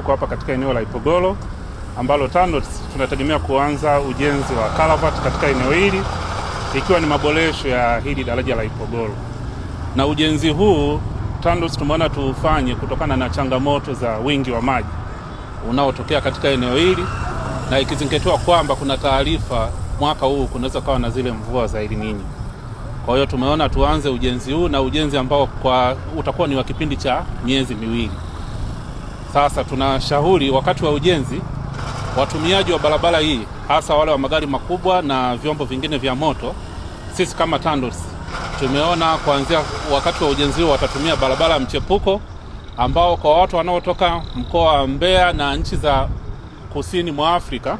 tuko hapa katika eneo la Ipogolo ambalo TANROADS tunategemea kuanza ujenzi wa karavati katika eneo hili, ikiwa ni maboresho ya hili daraja la Ipogolo. Na ujenzi huu TANROADS tumeona tufanye kutokana na changamoto za wingi wa maji unaotokea katika eneo hili, na ikizingatiwa kwamba kuna taarifa mwaka huu kunaweza kuwa na zile mvua za El Nino. Kwa hiyo tumeona tuanze ujenzi huu, na ujenzi ambao utakuwa ni wa kipindi cha miezi miwili. Sasa tunashauri wakati wa ujenzi watumiaji wa barabara hii, hasa wale wa magari makubwa na vyombo vingine vya moto, sisi kama TANROADS tumeona kuanzia wakati wa ujenzi watatumia barabara ya mchepuko, ambao kwa watu wanaotoka mkoa wa Mbeya na nchi za kusini mwa Afrika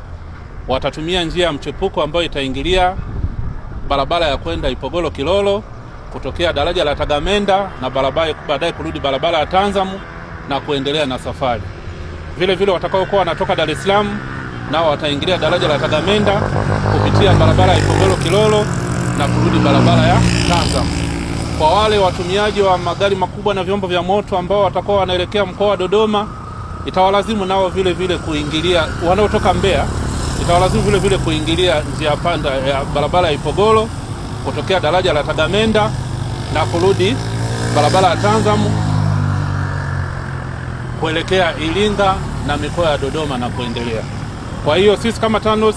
watatumia njia ya mchepuko ambayo itaingilia barabara ya kwenda Ipogolo Kilolo kutokea daraja la Tagamenda, na barabara baadaye kurudi barabara ya Tanzamu na kuendelea na safari. Vile vile watakaokuwa wanatoka Dar es Salaam nao wataingilia daraja la Tagamenda kupitia barabara ya Ipogolo Kilolo na kurudi barabara ya Tanzamu. Kwa wale watumiaji wa magari makubwa na vyombo vya moto ambao watakuwa wanaelekea mkoa wa Dodoma, itawalazimu nao vile vile kuingilia, wanaotoka Mbeya itawalazimu vile vile kuingilia njia panda ya barabara ya Ipogolo kutokea daraja la Tagamenda na kurudi barabara ya Tanzamu kuelekea Iringa na mikoa ya Dodoma na kuendelea. Kwa hiyo sisi kama TANROADS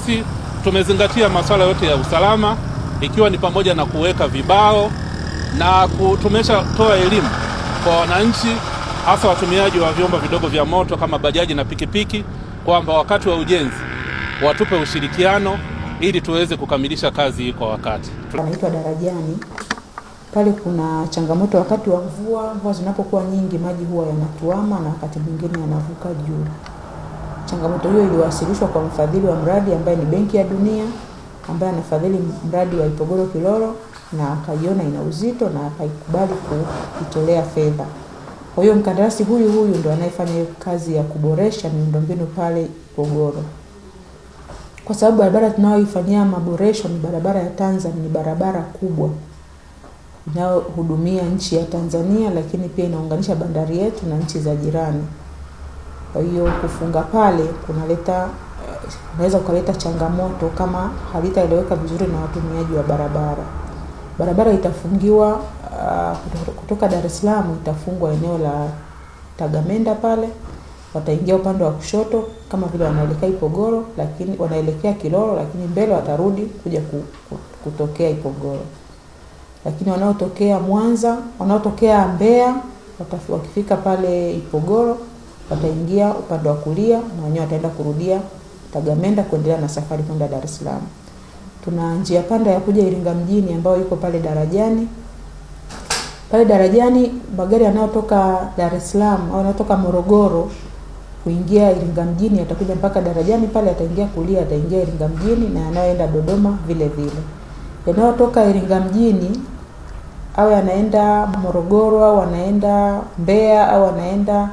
tumezingatia masuala yote ya usalama, ikiwa ni pamoja na kuweka vibao, na tumeshatoa elimu kwa wananchi, hasa watumiaji wa vyombo vidogo vya moto kama bajaji na pikipiki, kwamba wakati wa ujenzi watupe ushirikiano ili tuweze kukamilisha kazi hii kwa wakati. Anaitwa Darajani. Pale kuna changamoto wakati wa mvua zinapokuwa nyingi, maji huwa yanatuama na wakati mwingine yanavuka juu. Changamoto hiyo iliwasilishwa kwa mfadhili wa mradi ambaye ni Benki ya Dunia, ambaye anafadhili mradi wa Ipogolo Kilolo, na akaiona ina uzito na akaikubali kuitolea fedha. Kwa hiyo mkandarasi huyu ndo anayefanya hiyo kazi ya kuboresha miundombinu pale Ipogolo. Kwa sababu barabara tunayoifanyia maboresho ni barabara ya Tanzania, ni barabara kubwa inayohudumia nchi ya Tanzania, lakini pia inaunganisha bandari yetu na nchi za jirani. Kwa hiyo kufunga pale unaweza kuleta changamoto kama halitaeleweka vizuri na watumiaji wa barabara. Barabara itafungiwa kutoka Dar es Salaam, itafungwa eneo la Tagamenda pale, wataingia upande wa kushoto kama vile wanaelekea Ipogolo, lakini wanaelekea Kilolo, lakini mbele watarudi kuja kutokea Ipogolo. Lakini wanaotokea Mwanza, wanaotokea Mbeya, wakifika pale Ipogolo wataingia upande wa kulia na wenyewe wataenda kurudia Tagamenda kuendelea na safari kwenda Dar es Salaam. Tuna njia panda ya kuja Iringa mjini ambayo iko pale Darajani. Pale Darajani magari yanayotoka Dar es Salaam au yanatoka Morogoro kuingia Iringa mjini yatakuja mpaka Darajani pale, ataingia kulia, ataingia Iringa mjini, na yanayoenda Dodoma vile vile. Yanayotoka Iringa mjini au yanaenda Morogoro au wanaenda Mbeya au wanaenda